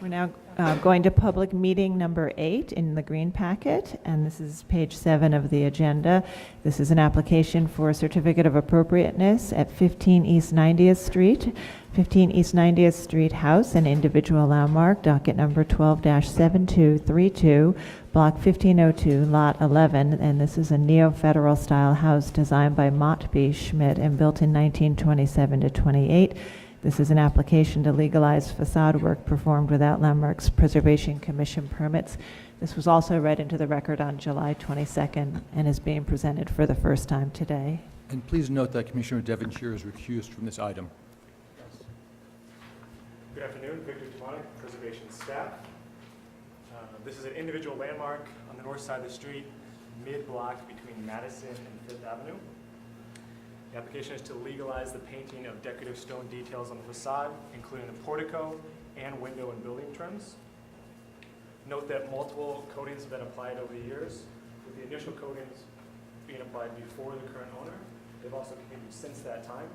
We're now going to public meeting number 8 in the green packet, and this is page 7 of the agenda. This is an application for a certificate of appropriateness at 15 East 90th Street, 15 East 90th Street House, an individual landmark, docket number 12-7232, block 1502, lot 11, and this is a neo-federal style house designed by Mott B. Schmidt and built in 1927 to 28. This is an application to legalize facade work performed without Landmarks Preservation Commission permits. This was also read into the record on July 22nd and is being presented for the first time today. And please note that Commissioner Devonshire is recused from this item. Good afternoon, Victor Tomatic, Preservation staff. This is an individual landmark on the north side of the street, mid-block between Madison and Fifth Avenue. The application is to legalize the painting of decorative stone details on the facade, including the portico and window and building trims. Note that multiple coatings have been applied over the years, with the initial coatings being applied before the current owner. They've also continued since that time.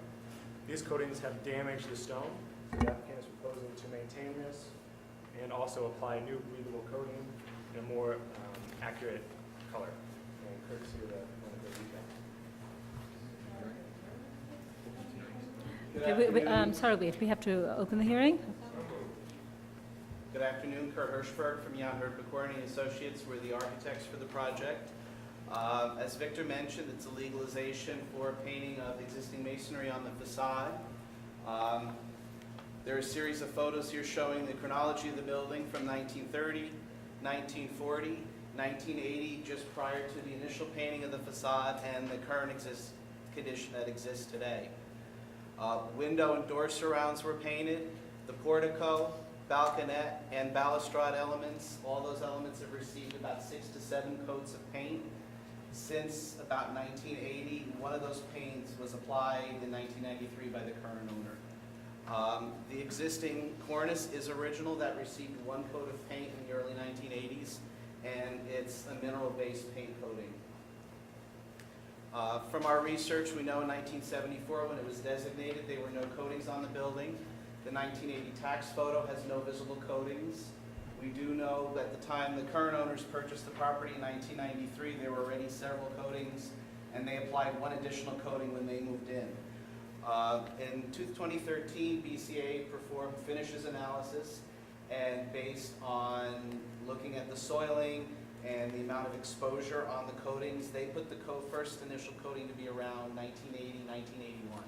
These coatings have damaged the stone, so the applicant is proposing to maintain this and also apply new breathable coating in a more accurate color. And courtesy of the detail. Sorry, we have to open the hearing. Good afternoon, Kurt Hirschberg from Yahoo Picorni Associates. We're the architects for the project. As Victor mentioned, it's a legalization for painting of existing masonry on the facade. There are a series of photos here showing the chronology of the building from 1930, 1940, 1980, just prior to the initial painting of the facade, and the current condition that exists today. Window and door surrounds were painted. The portico, balconette, and balustrade elements, all those elements have received about 6 to 7 coats of paint. Since about 1980, one of those paints was applied in 1993 by the current owner. The existing cornice is original. That received 1 coat of paint in the early 1980s, and it's a mineral-based paint coating. From our research, we know in 1974, when it was designated, there were no coatings on the building. The 1980 tax photo has no visible coatings. We do know at the time the current owners purchased the property in 1993, there were already several coatings, and they applied 1 additional coating when they moved in. In 2013, BCA performed finishes analysis, and based on looking at the soiling and the amount of exposure on the coatings, they put the first initial coating to be around 1980, 1981.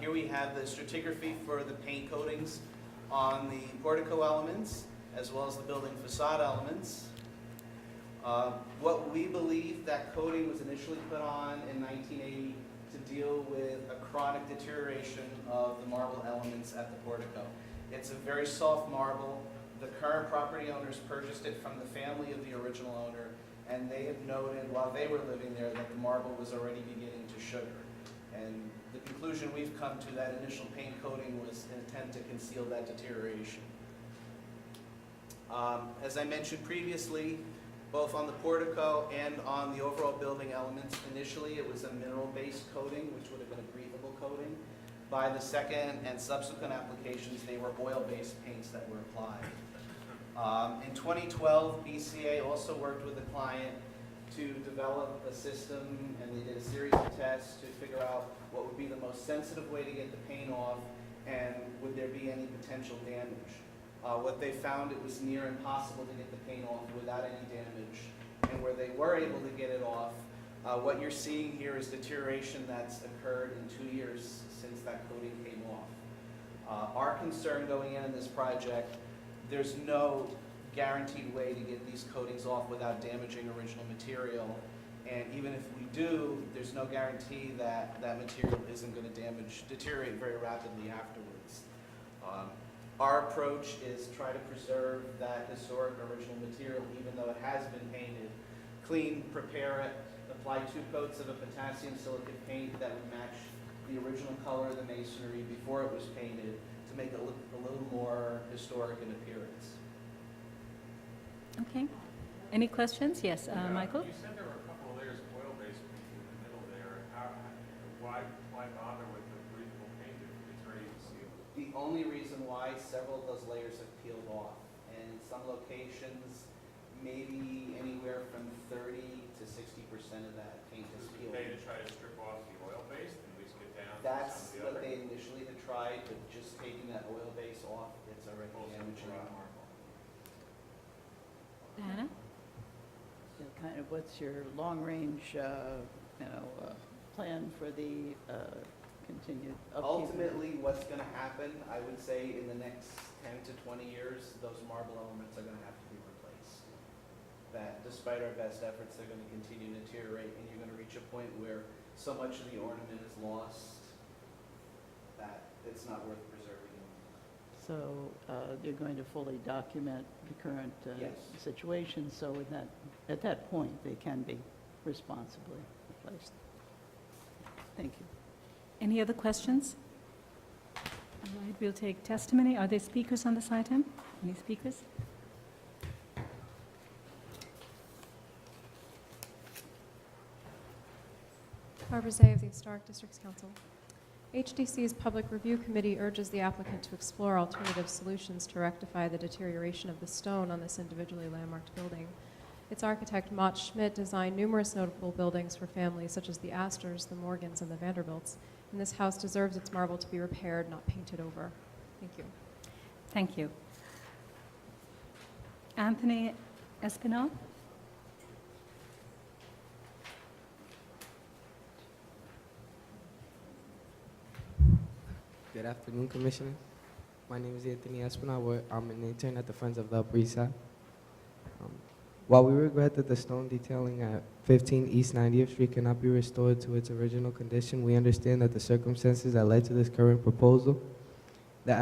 Here we have the stratigraphy for the paint coatings on the portico elements, as well as the building facade elements. What we believe that coating was initially put on in 1980 to deal with a chronic deterioration of the marble elements at the portico. It's a very soft marble. The current property owners purchased it from the family of the original owner, and they have noted while they were living there that the marble was already beginning to sugar. And the conclusion we've come to, that initial paint coating was an attempt to conceal that deterioration. As I mentioned previously, both on the portico and on the overall building elements, initially it was a mineral-based coating, which would have been a breathable coating. By the second and subsequent applications, they were oil-based paints that were applied. In 2012, BCA also worked with the client to develop a system, and they did a series of tests to figure out what would be the most sensitive way to get the paint off, and would there be any potential damage. What they found, it was near impossible to get the paint off without any damage, and where they were able to get it off, what you're seeing here is deterioration that's occurred in 2 years since that coating came off. Our concern going in this project, there's no guaranteed way to get these coatings off without damaging original material, and even if we do, there's no guarantee that that material isn't going to deteriorate very rapidly afterwards. Our approach is try to preserve that historic original material even though it has been painted. Clean, prepare it, apply 2 coats of a potassium silicate paint that would match the original color of the masonry before it was painted to make it look a little more historic in appearance. Okay. Any questions? Yes, Michael? You said there were a couple of layers of oil-based paint in the middle there. Why bother with the breathable paint if it's ready to seal? The the only reason why several of those layers have peeled off. And in some locations, maybe anywhere from 30 to 60% of that paint has peeled. They to try to strip off the oil base and at least get down to That's some of the what other. they initially had tried, but just taking that oil base off, it's already damaging the marble. Diana? So kind of what's your long-range, plan for the continued upkeep? Ultimately, what's gonna happen, I would say in the next 10 to 20 years, those marble elements are gonna have to be replaced. That despite our best efforts, they're gonna continue to deteriorate, and you're gonna reach a point where so much of the ornament is lost that it's not worth preserving. So you're going to fully document the current Yes. situation, so at that point, they can be responsibly replaced. Thank you. Any other questions? All right, we'll take testimony. Are there speakers on this item? Any speakers? Barbara Zay of the Historic Districts Council. HDC's Public Review Committee urges the applicant to explore alternative solutions to rectify the deterioration of the stone on this individually landmarked building. Its architect, Mott Schmidt, designed numerous notable buildings for families such as the Astors, the Morgans, and the Vanderbilts, and this house deserves its marble to be repaired, not painted over. Thank you. Thank you. Anthony Espinal? Good afternoon, Commissioner. My name is Anthony Espinal. I'm an intern at the Friends of the Upper East Side. While we regret that the stone detailing at 15 East 90th Street cannot be restored to its original condition, we understand that the circumstances that led to this current proposal, the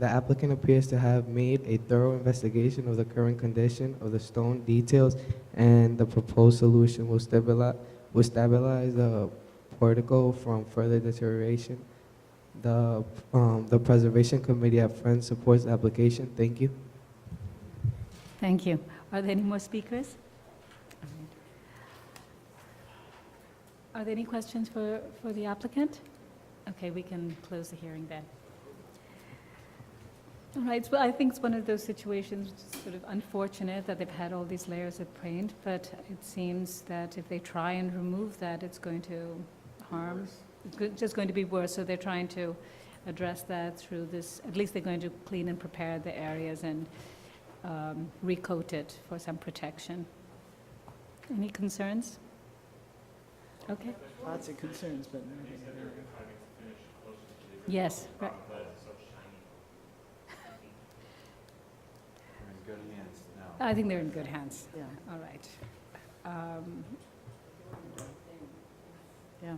applicant appears to have made a thorough investigation of the current condition of the stone details, and the proposed solution will stabilize the portico from further deterioration. The Preservation Committee at Friends supports the application. Thank you. Thank you. Are there any more speakers? All right. Are there any questions for the applicant? Okay, we can close the hearing then. All right, well, I think it's one of those situations, which is sort of unfortunate that they've had all these layers of paint, but it seems that if they try and remove that, it's going to harm, it's just going to be worse, so they're trying to address that through this, at least they're going to clean and prepare the areas and recoat it for some protection. Any concerns? Okay. Lots of concerns, but Yes. Right. We're in good hands now. I think they're in good hands. yeah, All right. yeah.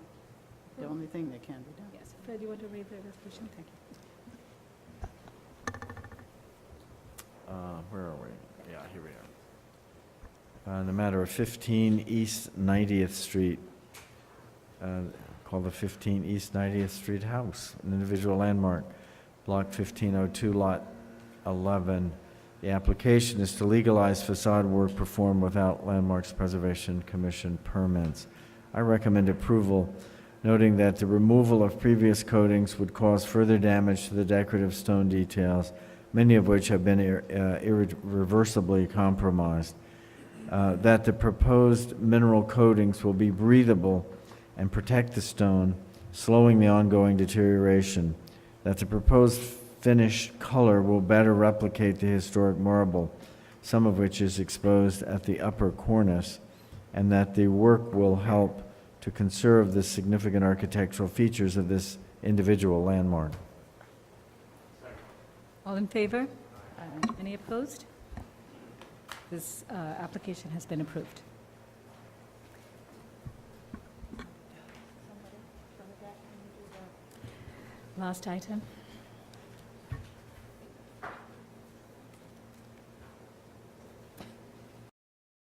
The only thing that can be done. Yes. Fred, you want to read the resolution? Thank you. Where are we? Yeah, here we are. The matter of 15 East 90th Street, called the 15 East 90th Street House, an individual landmark, Block 1502, Lot 11. The application is to legalize facade work performed without Landmarks Preservation Commission permits. I recommend approval, noting that the removal of previous coatings would cause further damage to the decorative stone details, many of which have been irreversibly compromised. That the proposed mineral coatings will be breathable and protect the stone, slowing the ongoing deterioration. That the proposed finish color will better replicate the historic marble, some of which is exposed at the upper cornice, and that the work will help to conserve the significant architectural features of this individual landmark. All in favor? Any opposed? This application has been approved. Last item.